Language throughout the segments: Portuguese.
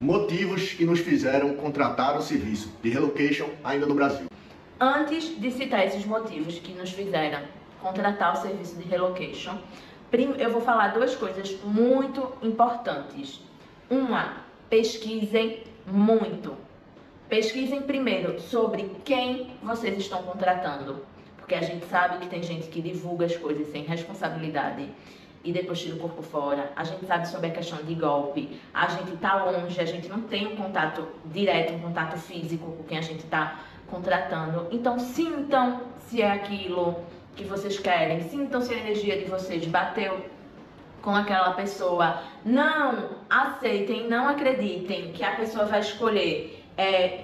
Motivos que nos fizeram contratar o serviço de relocation ainda no Brasil. Antes de citar esses motivos que nos fizeram contratar o serviço de relocation, eu vou falar duas coisas muito importantes. Uma, pesquisem muito. Pesquisem primeiro sobre quem vocês estão contratando, porque a gente sabe que tem gente que divulga as coisas sem responsabilidade e depois tira o corpo fora. A gente sabe sobre a questão de golpe, a gente está longe, a gente não tem um contato direto, um contato físico com quem a gente está contratando. Então sintam se é aquilo que vocês querem, sintam se a energia de vocês bateu com aquela pessoa. Não aceitem, não acreditem que a pessoa vai escolher,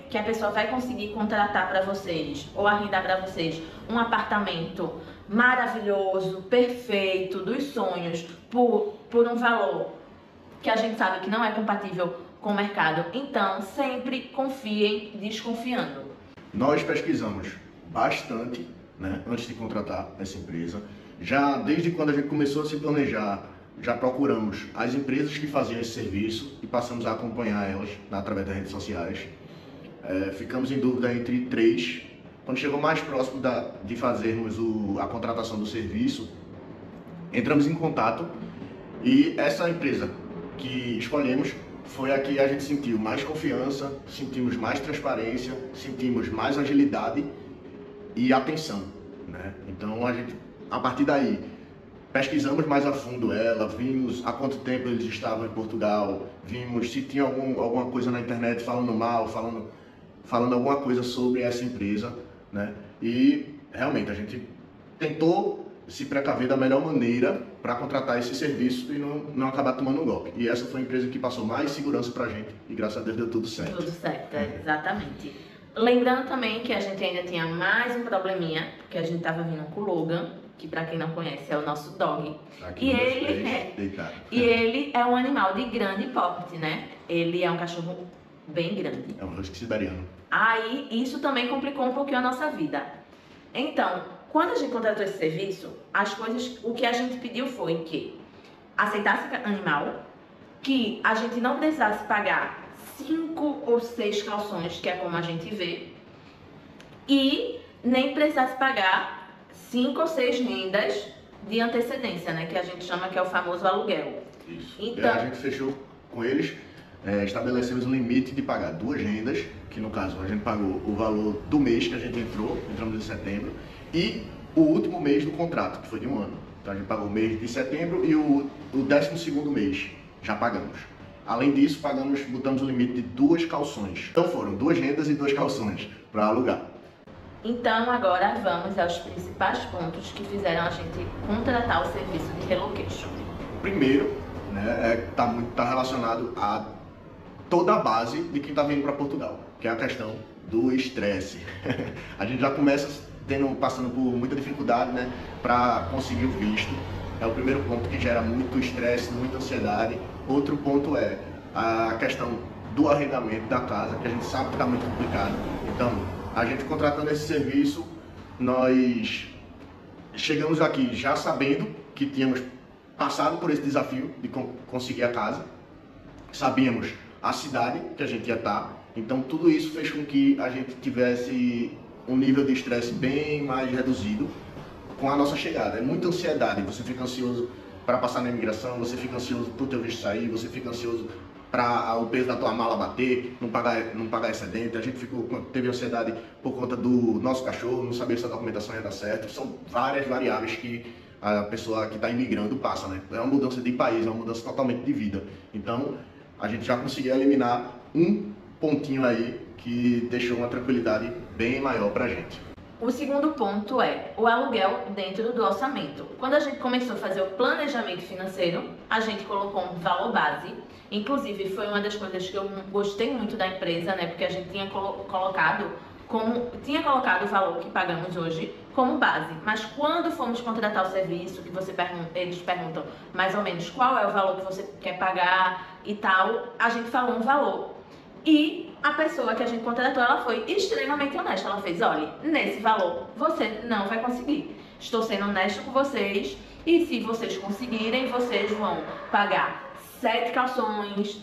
que a pessoa vai conseguir contratar para vocês ou arrendar para vocês um apartamento maravilhoso, perfeito, dos sonhos, por um valor que a gente sabe que não é compatível com o mercado. Então, sempre confiem desconfiando. Nós pesquisamos bastante, antes de contratar essa empresa. Já desde quando a gente começou a se planejar, já procuramos as empresas que faziam esse serviço e passamos a acompanhar elas através das redes sociais. Ficamos em dúvida entre três. Quando chegou mais próximo de fazermos a contratação do serviço, entramos em contato e essa empresa que escolhemos foi a que a gente sentiu mais confiança, sentimos mais transparência, sentimos mais agilidade e atenção, Então a partir daí, pesquisamos mais a fundo ela, vimos há quanto tempo eles estavam em Portugal, vimos se tinha alguma coisa na internet falando mal, falando alguma coisa sobre essa empresa, E realmente a gente tentou se precaver da melhor maneira para contratar esse serviço e não acabar tomando um golpe. E essa foi a empresa que passou mais segurança pra gente e graças a Deus deu tudo certo. Tudo certo, exatamente. Lembrando também que a gente ainda tinha mais um probleminha, porque a gente estava vindo com o Logan, que para quem não conhece é o nosso dog. Aqui E ele é um animal de grande porte, Ele é um cachorro bem grande. É um husky siberiano. Aí isso também complicou um pouquinho a nossa vida. Então, quando a gente contratou esse serviço, o que a gente pediu foi que aceitasse animal, que a gente não precisasse pagar 5 ou 6 calções, que é como a gente vê, e nem precisasse pagar 5 ou 6 rendas de antecedência, que a gente chama que é o famoso aluguel. Isso. Então, a gente fechou com eles, estabelecemos um limite de pagar 2 rendas, que no caso a gente pagou o valor do mês que a gente entramos em setembro, e o último mês do contrato, que foi de 1 ano. Então a gente pagou o mês de setembro e o 12º mês já pagamos. Além disso, botamos o limite de 2 calções. Então foram 2 rendas e 2 calções para alugar. Então agora vamos aos principais pontos que fizeram a gente contratar o serviço de relocation. Primeiro, tá relacionado a toda a base de quem está vindo para Portugal, que é a questão do estresse. A gente já começa passando por muita dificuldade, para conseguir o visto. É o primeiro ponto que gera muito estresse, muita ansiedade. Outro ponto é a questão do arrendamento da casa, que a gente sabe que está muito complicado. Então, a gente contratando esse serviço, nós chegamos aqui já sabendo que tínhamos passado por esse desafio de conseguir a casa. Sabíamos a cidade que a gente ia estar. Então, tudo isso fez com que a gente tivesse um nível de estresse bem mais reduzido com a nossa chegada. É muita ansiedade, você fica ansioso para passar na imigração, você fica ansioso para o teu visto sair, você fica ansioso para o peso da tua mala bater, não pagar excedente. A gente teve ansiedade por conta do nosso cachorro, não saber se a documentação ia dar certo. São várias variáveis que a pessoa que está imigrando passa, É uma mudança de país, é uma mudança totalmente de vida. Então, a gente já conseguiu eliminar um pontinho aí que deixou uma tranquilidade bem maior pra gente. O segundo ponto é o aluguel dentro do orçamento. Quando a gente começou a fazer o planejamento financeiro, a gente colocou um valor base. Inclusive, foi uma das coisas que eu gostei muito da empresa, Porque a gente tinha colocado o valor que pagamos hoje como base. Mas quando fomos contratar o serviço, que eles perguntam mais ou menos qual é o valor que você quer pagar e tal, a gente falou um valor. E a pessoa que a gente contratou, ela foi extremamente honesta. Ela fez, olha, nesse valor você não vai conseguir. Estou sendo honesto com vocês e se vocês conseguirem, vocês vão pagar 7 calções,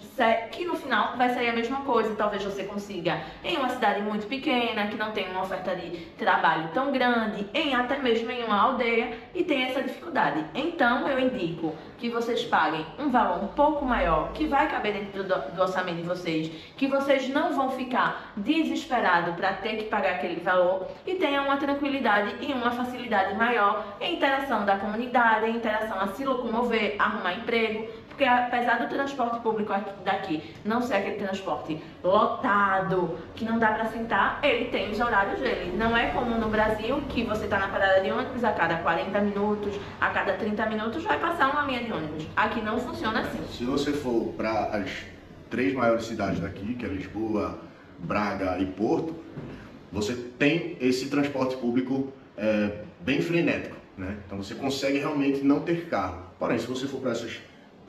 que no final vai sair a mesma coisa. Talvez você consiga em uma cidade muito pequena, que não tem uma oferta de trabalho tão grande, até mesmo em uma aldeia, e tem essa dificuldade. Então eu indico que vocês paguem um valor um pouco maior, que vai caber dentro do orçamento de vocês, que vocês não vão ficar desesperados para ter que pagar aquele valor, e tenham uma tranquilidade e uma facilidade maior em interação da comunidade, em interação a se locomover, arrumar emprego, porque apesar do transporte público daqui não ser aquele transporte lotado, que não dá para sentar, ele tem os horários dele. Não é como no Brasil, que você está na parada de ônibus, a cada 40 minutos, a cada 30 minutos vai passar uma linha de ônibus. Aqui não funciona assim. Se você for para as 3 maiores cidades daqui, que é Lisboa, Braga e Porto, você tem esse transporte público bem frenético, né? Então você consegue realmente não ter carro. Porém, se você for para essas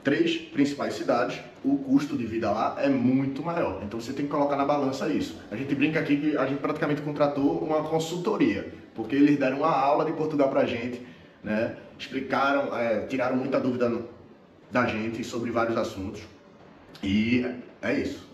3 principais cidades, o custo de vida lá é muito maior. Então você tem que colocar na balança isso. A gente brinca aqui que a gente praticamente contratou uma consultoria, porque eles deram uma aula de Portugal pra gente, né? Explicaram, tiraram muita dúvida da gente sobre vários assuntos. E é isso.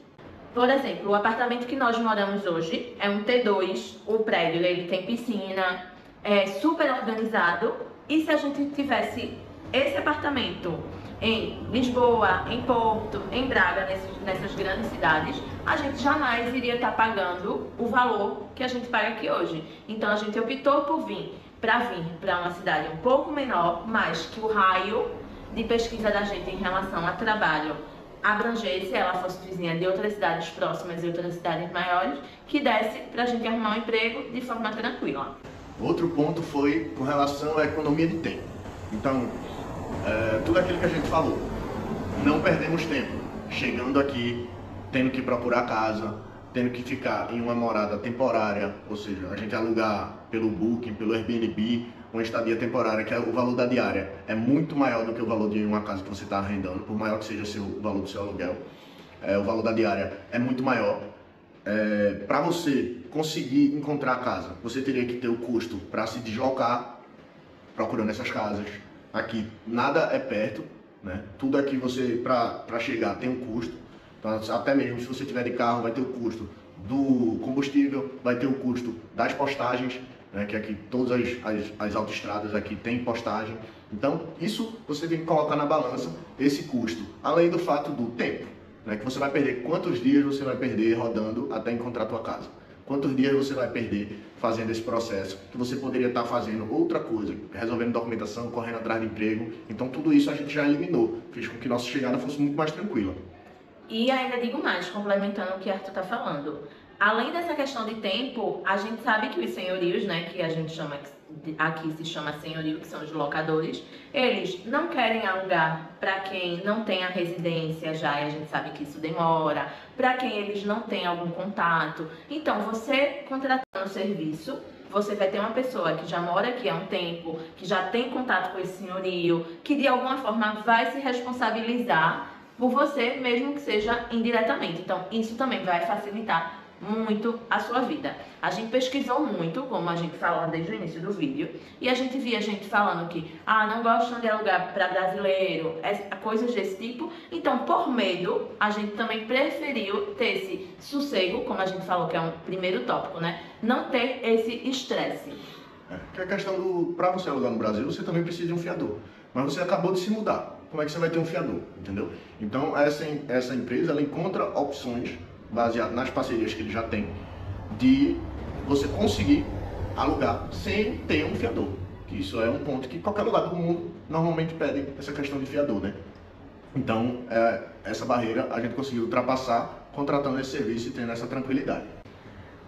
Por exemplo, o apartamento que nós moramos hoje é um T2, o prédio ele tem piscina, é super organizado, e se a gente tivesse esse apartamento em Lisboa, em Porto, em Braga, nessas grandes cidades, a gente jamais iria estar pagando o valor que a gente paga aqui hoje. Então a gente optou por vir para uma cidade um pouco menor, mas que o raio de pesquisa da gente em relação a trabalho abrangesse, ela fosse vizinha de outras cidades próximas e outras cidades maiores, que desse para a gente arrumar um emprego de forma tranquila. Outro ponto foi com relação à economia de tempo. Então, tudo aquilo que a gente falou, não perdemos tempo chegando aqui, tendo que procurar casa, tendo que ficar em uma morada temporária, ou seja, a gente alugar pelo Booking, pelo Airbnb, uma estadia temporária, que o valor da diária é muito maior do que o valor de uma casa que você está arrendando, por maior que seja o valor do seu aluguel, o valor da diária é muito maior. Para você conseguir encontrar a casa, você teria que ter o custo para se deslocar procurando essas casas. Aqui nada é perto, né? Tudo aqui você para chegar tem um custo. Então, até mesmo se você tiver de carro, vai ter o custo do combustível, vai ter o custo das postagens, né? Que aqui todas as autoestradas aqui tem postagem. Então isso você tem que colocar na balança, esse custo, além do fato do tempo, né? Que você vai perder, quantos dias você vai perder rodando até encontrar a tua casa. Quantos dias você vai perder fazendo esse processo, que você poderia estar fazendo outra coisa, resolvendo documentação, correndo atrás de emprego. Então tudo isso a gente já eliminou, fez com que nossa chegada fosse muito mais tranquila. E ainda digo mais, complementando o que Arthur está falando. Além dessa questão de tempo, a gente sabe que os senhorios, né, que a gente chama, aqui se chama senhorio, que são os locadores, eles não querem alugar para quem não tem a residência já, e a gente sabe que isso demora, para quem eles não têm algum contato. Então, você contratando o serviço, você vai ter uma pessoa que já mora aqui há um tempo, que já tem contato com esse senhorio, que de alguma forma vai se responsabilizar por você, mesmo que seja indiretamente. Então, isso também vai facilitar muito a sua vida. A gente pesquisou muito, como a gente falou desde o início do vídeo, e a gente via gente falando que não gostam de alugar para brasileiro, coisas desse tipo. Então, por medo, a gente também preferiu ter esse sossego, como a gente falou que é um primeiro tópico, né? Não ter esse estresse. Que é a questão do, para você alugar no Brasil, você também precisa de um fiador. Mas você acabou de se mudar. Como é que você vai ter um fiador? Entendeu? Então, essa empresa, ela encontra opções baseado nas parcerias que ele já tem, de você conseguir alugar sem ter um fiador. Que isso é um ponto que qualquer lugar do mundo normalmente pede essa questão de fiador, né? Então, essa barreira a gente conseguiu ultrapassar contratando esse serviço e tendo essa tranquilidade.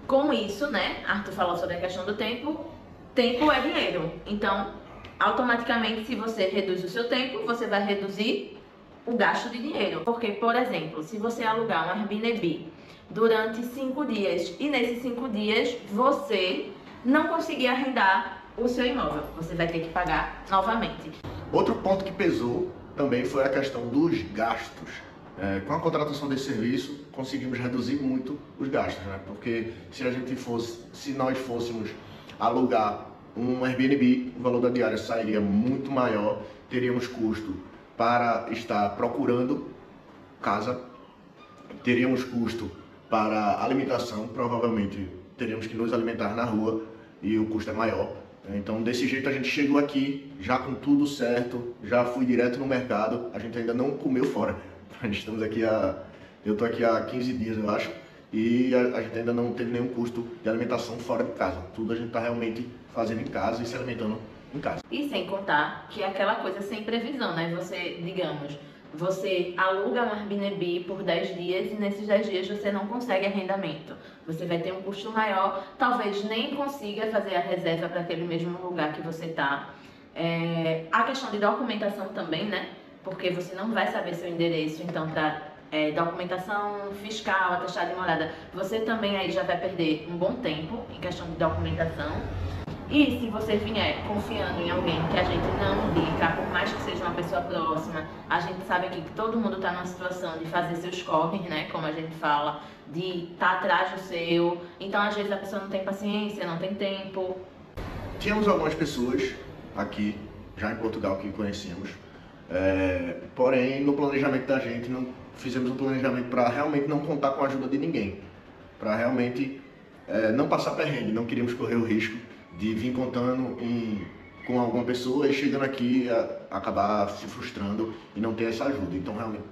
Com isso, né, Arthur falou sobre a questão do tempo. Tempo é dinheiro. Então, automaticamente, se você reduz o seu tempo, você vai reduzir o gasto de dinheiro. Porque, por exemplo, se você alugar um Airbnb durante 5 dias e nesses 5 dias você não conseguir arrendar o seu imóvel, você vai ter que pagar novamente. Outro ponto que pesou também foi a questão dos gastos. Com a contratação desse serviço, conseguimos reduzir muito os gastos, né? Porque se nós fôssemos alugar um Airbnb, o valor da diária sairia muito maior, teríamos custo para estar procurando casa, teríamos custo para alimentação, provavelmente teríamos que nos alimentar na rua e o custo é maior. Então, desse jeito a gente chegou aqui, já com tudo certo, já fui direto no mercado, a gente ainda não comeu fora. Eu tô aqui há 15 dias, eu acho, e a gente ainda não teve nenhum custo de alimentação fora de casa. Tudo a gente tá realmente fazendo em casa e se alimentando em casa. E sem contar que é aquela coisa sem previsão, né? Você, digamos, você aluga um Airbnb por 10 dias e nesses 10 dias você não consegue arrendamento. Você vai ter um custo maior, talvez nem consiga fazer a reserva para aquele mesmo lugar que você está. A questão de documentação também, né? Porque você não vai saber seu endereço, então para documentação fiscal, atestado de morada, você também aí já vai perder um bom tempo em questão de documentação. E se você vier confiando em alguém que a gente não indica, por mais que seja uma pessoa próxima, a gente sabe aqui que todo mundo está numa situação de fazer seus corres, né? Como a gente fala, de estar atrás do seu. Então, às vezes, a pessoa não tem paciência, não tem tempo. Tínhamos algumas pessoas aqui, já em Portugal, que conhecíamos. Porém, no planejamento da gente, não fizemos um planejamento para realmente não contar com a ajuda de ninguém. Para realmente não passar perrengue, não queríamos correr o risco de vir contando com alguma pessoa e chegando aqui acabar se frustrando e não ter essa ajuda. Então, realmente,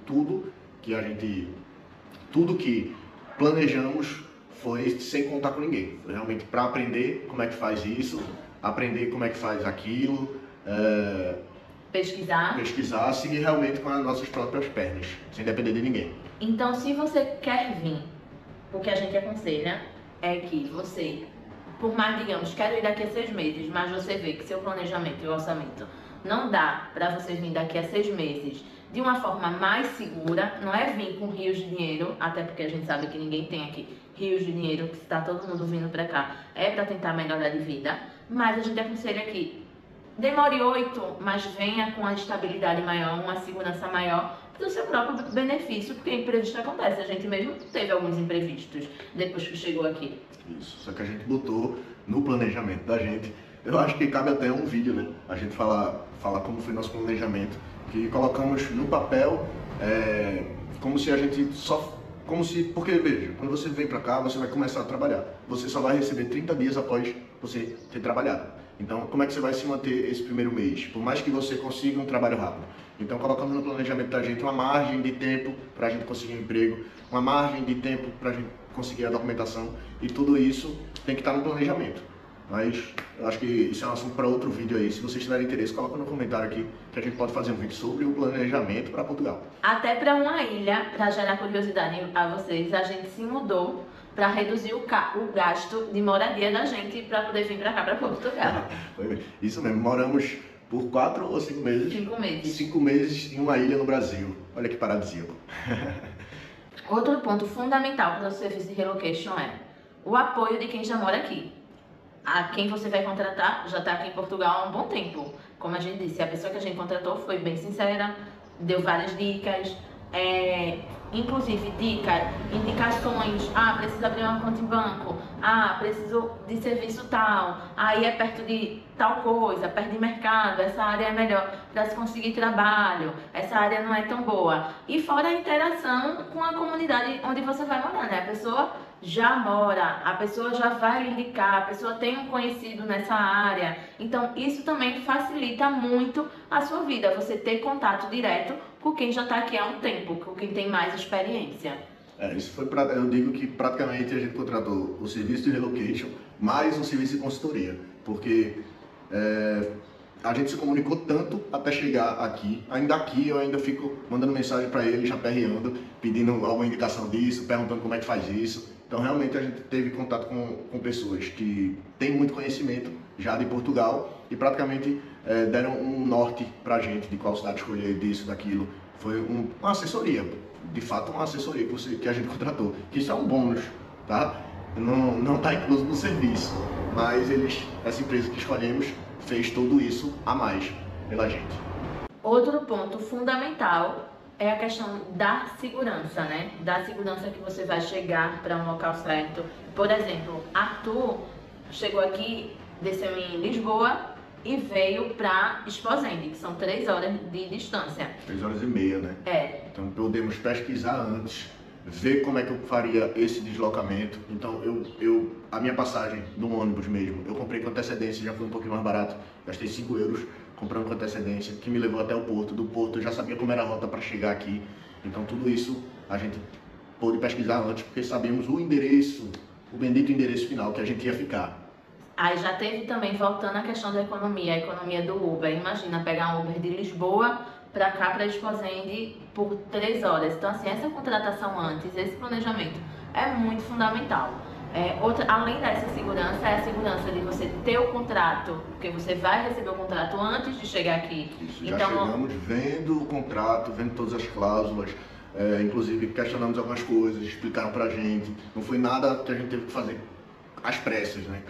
tudo que planejamos foi sem contar com ninguém. Foi realmente para aprender como é que faz isso, aprender como é que faz aquilo, pesquisar, seguir realmente com as nossas próprias pernas, sem depender de ninguém. Então, se você quer vir, o que a gente aconselha é que você, por mais, digamos, quero ir daqui a 6 meses, mas você vê que seu planejamento e o orçamento não dá para você vir daqui a 6 meses de uma forma mais segura, não é vir com rios de dinheiro, até porque a gente sabe que ninguém tem aqui rios de dinheiro, que está todo mundo vindo para cá, é para tentar melhorar de vida, mas a gente aconselha que demore 8, mas venha com uma estabilidade maior, uma segurança maior para o seu próprio benefício, porque imprevisto acontece. A gente mesmo teve alguns imprevistos depois que chegou aqui. Isso, só que a gente botou no planejamento da gente. Eu acho que cabe até um vídeo, né? A gente falar como foi nosso planejamento, que colocamos no papel, como se a gente só... Porque, veja, quando você vem pra cá, você vai começar a trabalhar. Você só vai receber 30 dias após você ter trabalhado. Então, como é que você vai se manter esse primeiro mês? Por mais que você consiga um trabalho rápido. Então, colocamos no planejamento da gente uma margem de tempo para a gente conseguir um emprego, uma margem de tempo para a gente conseguir a documentação, e tudo isso tem que estar no planejamento. Mas eu acho que isso é um assunto para outro vídeo aí. Se vocês tiverem interesse, coloca no comentário aqui que a gente pode fazer um vídeo sobre o planejamento para Portugal. Até para uma ilha, para gerar curiosidade a vocês, a gente se mudou para reduzir o gasto de moradia da gente para poder vir para cá, para Portugal. Isso mesmo, moramos por 4 ou 5 meses? 5 meses. 5 meses em uma ilha no Brasil. Olha que paradisíaco. Outro ponto fundamental para o serviço de relocation é o apoio de quem já mora aqui. A quem você vai contratar já está aqui em Portugal há um bom tempo. Como a gente disse, a pessoa que a gente contratou foi bem sincera, deu várias dicas, inclusive indicações, preciso abrir uma conta em banco, preciso de serviço tal, aí é perto de tal coisa, perto de mercado, essa área é melhor para se conseguir trabalho, essa área não é tão boa. E fora a interação com a comunidade onde você vai morar, né? A pessoa já mora, a pessoa já vai lhe indicar, a pessoa tem um conhecido nessa área. Então, isso também facilita muito a sua vida, você ter contato direto com quem já está aqui há um tempo, com quem tem mais experiência. Isso foi eu digo que praticamente a gente contratou o serviço de relocation mais um serviço de consultoria, porque a gente se comunicou tanto até chegar aqui. Ainda aqui eu ainda fico mandando mensagem para ele, já perreando, pedindo alguma indicação disso, perguntando como é que faz isso. Então realmente a gente teve contato com pessoas que têm muito conhecimento já de Portugal e praticamente deram um norte pra gente de qual cidade escolher, disso, daquilo. Foi uma assessoria, de fato uma assessoria que a gente contratou, que isso é um bônus, tá? Não está incluso no serviço, mas essa empresa que escolhemos fez tudo isso a mais pela gente. Outro ponto fundamental é a questão da segurança, né? Da segurança que você vai chegar para um local certo. Por exemplo, Arthur chegou aqui, desceu em Lisboa e veio para Esposende, que são 3 horas de distância. 3h30, né? É. Então podemos pesquisar antes, ver como é que eu faria esse deslocamento. Então a minha passagem no ônibus mesmo, eu comprei com antecedência, já foi um pouquinho mais barato, gastei 5 euros comprando com antecedência, que me levou até o porto. Do porto eu já sabia como era a rota para chegar aqui, então tudo isso a gente pôde pesquisar antes, porque sabíamos o endereço, o bendito endereço final que a gente ia ficar. Aí já teve também, voltando à questão da economia, a economia do Uber. Imagina pegar um Uber de Lisboa para cá, para Esposende, por 3 horas. Então, assim, essa contratação antes, esse planejamento é muito fundamental. Além dessa segurança, é a segurança de você ter o contrato, porque você vai receber o contrato antes de chegar aqui. Isso, já chegamos vendo o contrato, vendo todas as cláusulas, inclusive questionamos algumas coisas, explicaram pra gente. Não foi nada que a gente teve que fazer às pressas, né?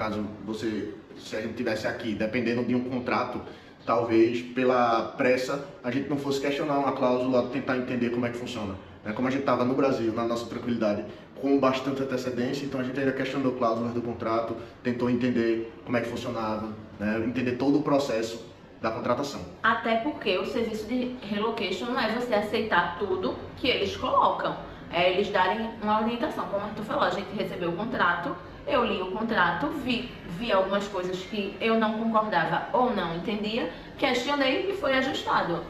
Se a gente tivesse aqui, dependendo de um contrato, talvez pela pressa a gente não fosse questionar uma cláusula, tentar entender como é que funciona. Como a gente estava no Brasil, na nossa tranquilidade, com bastante antecedência, então a gente ainda questionou cláusulas do contrato, tentou entender como é que funcionava, né? Entender todo o processo da contratação. Até porque o serviço de relocation não é você aceitar tudo que eles colocam, é eles darem uma orientação. Como o Arthur falou, a gente recebeu o contrato, eu li o contrato, vi algumas coisas que eu não concordava ou não entendia, questionei e foi ajustado.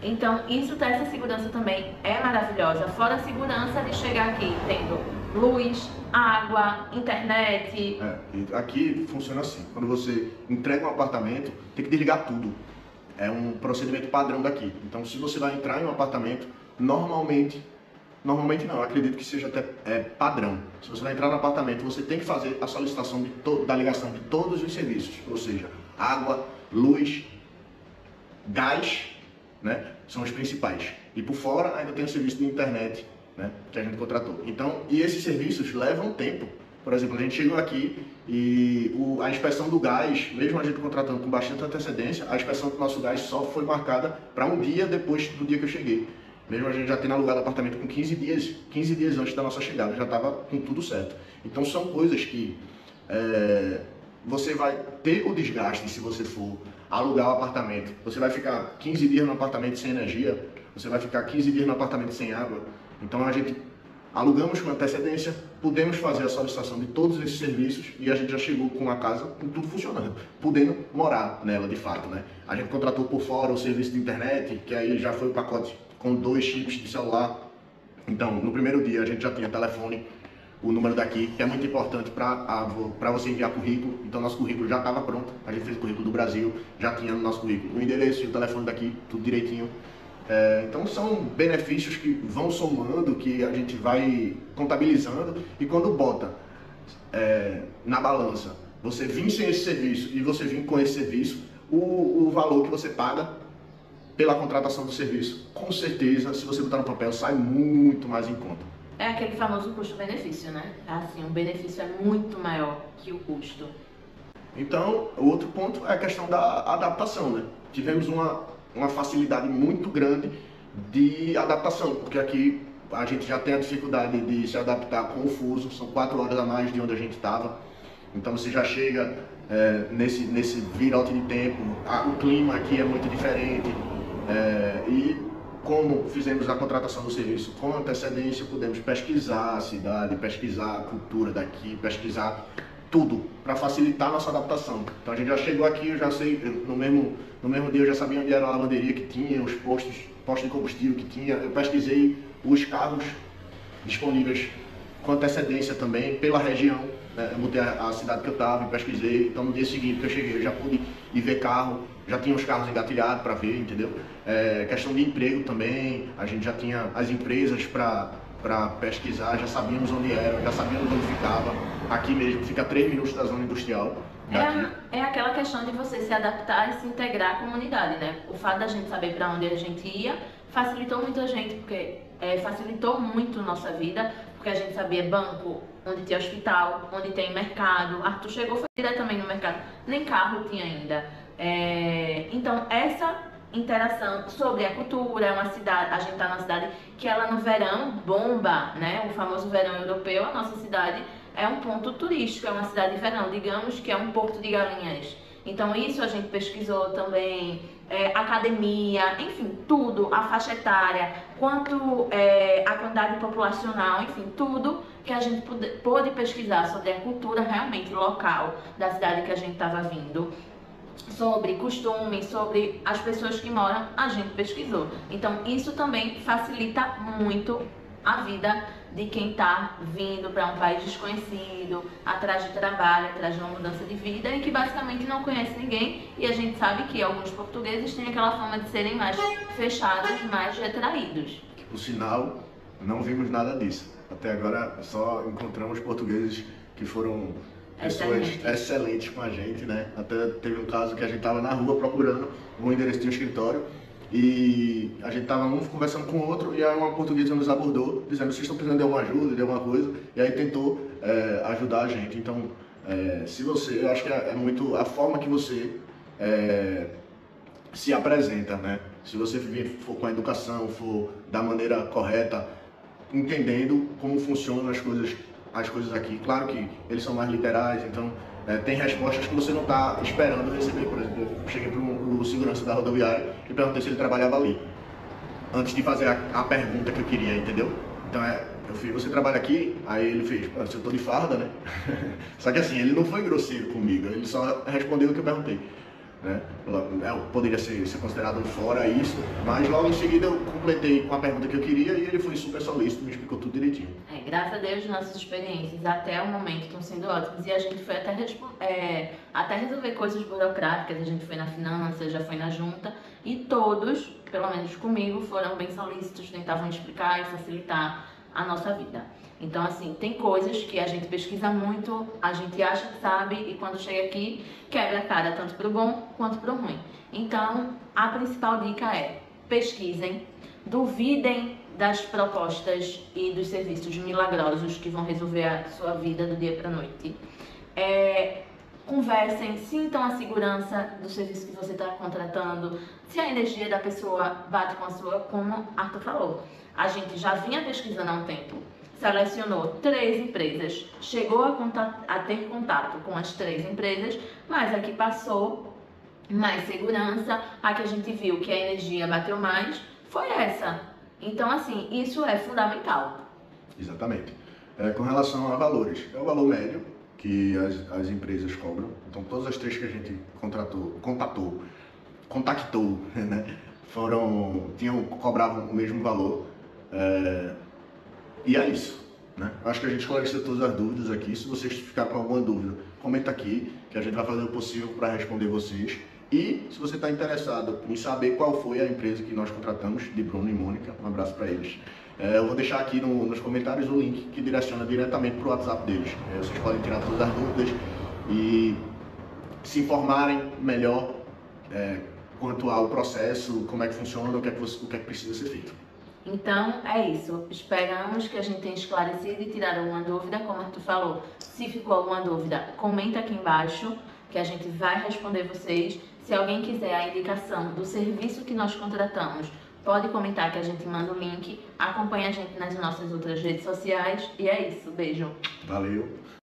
Então, essa segurança também é maravilhosa. Fora a segurança de chegar aqui tendo luz, água, internet. E aqui funciona assim, quando você entrega um apartamento, tem que desligar tudo. É um procedimento padrão daqui. Então, se você vai entrar em um apartamento, normalmente não, acredito que seja até padrão. Se você vai entrar no apartamento, você tem que fazer a solicitação da ligação de todos os serviços, ou seja, água, luz, gás, né, são os principais. E por fora ainda tem o serviço de internet, né, que a gente contratou. Então, e esses serviços levam tempo. Por exemplo, a gente chegou aqui e a inspeção do gás, mesmo a gente contratando com bastante antecedência, a inspeção do nosso gás só foi marcada para um dia depois do dia que eu cheguei. Mesmo a gente já tendo alugado apartamento com 15 dias antes da nossa chegada, já estava com tudo certo. Então são coisas que você vai ter o desgaste se você for alugar o apartamento. Você vai ficar 15 dias no apartamento sem energia, você vai ficar 15 dias no apartamento sem água. Então a gente alugamos com antecedência, pudemos fazer a solicitação de todos esses serviços e a gente já chegou com a casa com tudo funcionando, podendo morar nela de fato, né? A gente contratou por fora o serviço de internet, que aí já foi o pacote com 2 chips de celular. Então, no primeiro dia a gente já tinha telefone, o número daqui, que é muito importante para você enviar currículo. Então, nosso currículo já estava pronto, a gente fez o currículo do Brasil, já tinha no nosso currículo o endereço e o telefone daqui, tudo direitinho. Então, são benefícios que vão somando, que a gente vai contabilizando, e quando bota na balança, você vir sem esse serviço e você vir com esse serviço, o valor que você paga pela contratação do serviço, com certeza, se você botar no papel, sai muito mais em conta. É aquele famoso custo-benefício, né? Assim, o benefício é muito maior que o custo. Então, o outro ponto é a questão da adaptação, né? Tivemos uma facilidade muito grande de adaptação, porque aqui a gente já tem a dificuldade de se adaptar com o fuso, são 4 horas a mais de onde a gente estava. Então você já chega nesse virote de tempo, o clima aqui é muito diferente. E como fizemos a contratação do serviço com antecedência, pudemos pesquisar a cidade, pesquisar a cultura daqui, pesquisar tudo para facilitar a nossa adaptação. Então a gente já chegou aqui, eu já sei, no mesmo dia eu já sabia onde era a lavanderia que tinha, os postos de combustível que tinha, eu pesquisei os carros disponíveis com antecedência também, pela região, né? Eu botei a cidade que eu estava e pesquisei, então no dia seguinte que eu cheguei eu já pude ir ver carro, já tinha os carros engatilhados para ver, entendeu? Questão de emprego também, a gente já tinha as empresas para pesquisar, já sabíamos onde era, já sabíamos onde ficava. Aqui mesmo, fica 3 minutos da zona industrial. É aquela questão de você se adaptar e se integrar à comunidade, né? O fato da gente saber para onde a gente ia facilitou muito a gente, porque facilitou muito a nossa vida, porque a gente sabia banco, onde tinha hospital, onde tem mercado. Arthur chegou, foi diretamente no mercado, nem carro tinha ainda. Então, essa interação sobre a cultura, é uma cidade, a gente está numa cidade que ela no verão bomba, né? O famoso verão europeu, a nossa cidade é um ponto turístico, é uma cidade de verão, digamos que é um Porto de Galinhas. Então isso a gente pesquisou também, academia, enfim, tudo, a faixa etária, quanto a quantidade populacional, enfim, tudo que a gente pôde pesquisar sobre a cultura realmente local da cidade que a gente estava vindo, sobre costumes, sobre as pessoas que moram, a gente pesquisou. Então isso também facilita muito a vida de quem está vindo para um país desconhecido, atrás de trabalho, atrás de uma mudança de vida e que basicamente não conhece ninguém. E a gente sabe que alguns portugueses têm aquela fama de serem mais fechados, mais retraídos. Por sinal, não vimos nada disso. Até agora só encontramos portugueses que foram pessoas excelentes com a gente, né? Até teve um caso que a gente estava na rua procurando o endereço de um escritório e a gente estava um conversando com o outro e aí uma portuguesa nos abordou dizendo: vocês estão precisando de alguma ajuda, de alguma coisa, e aí tentou ajudar a gente. Então, se você, eu acho que é muito a forma que você se apresenta, né? Se você for com a educação, for da maneira correta, entendendo como funcionam as coisas aqui. Claro que eles são mais literais, então tem respostas que você não está esperando receber. Por exemplo, eu cheguei para o segurança da rodoviária e perguntei se ele trabalhava ali, antes de fazer a pergunta que eu queria, entendeu? Então eu fiz: você trabalha aqui? Aí ele fez: eu tô de farda, né? Só que assim, ele não foi grosseiro comigo, ele só respondeu o que eu perguntei. Né? Poderia ser considerado fora isso, mas logo em seguida eu completei com a pergunta que eu queria e ele foi super solícito, me explicou tudo direitinho. Graças a Deus, nossas experiências até o momento estão sendo ótimas e a gente foi até resolver coisas burocráticas. A gente foi na finança, já foi na junta e todos, pelo menos comigo, foram bem solícitos, tentavam explicar e facilitar a nossa vida. Então, assim, tem coisas que a gente pesquisa muito, a gente acha que sabe e quando chega aqui quebra a cara tanto pro bom quanto pro ruim. Então, a principal dica é: pesquisem, duvidem das propostas e dos serviços milagrosos que vão resolver a sua vida do dia para noite. Conversem, sintam a segurança do serviço que você está contratando, se a energia da pessoa bate com a sua, como Arthur falou. A gente já vinha pesquisando há um tempo, selecionou 3 empresas, chegou a ter contato com as 3 empresas, mas a que passou mais segurança, a que a gente viu que a energia bateu mais, foi essa. Então, assim, isso é fundamental. Exatamente. Com relação a valores, é o valor médio que as empresas cobram. Então, todas as 3 que a gente contactou, né, cobravam o mesmo valor. E é isso, né? Acho que a gente esclareceu todas as dúvidas aqui. Se vocês ficarem com alguma dúvida, comenta aqui, que a gente vai fazer o possível para responder vocês. E se você está interessado em saber qual foi a empresa que nós contratamos, de Bruno e Mônica, um abraço para eles. Eu vou deixar aqui nos comentários o link que direciona diretamente para o WhatsApp deles. Vocês podem tirar todas as dúvidas e se informarem melhor quanto ao processo, como é que funciona, o que é que precisa ser feito. Então é isso, esperamos que a gente tenha esclarecido e tirado alguma dúvida. Como tu falou, se ficou alguma dúvida, comenta aqui embaixo que a gente vai responder vocês. Se alguém quiser a indicação do serviço que nós contratamos, pode comentar que a gente manda o link. Acompanhe a gente nas nossas outras redes sociais e é isso, beijo. Valeu!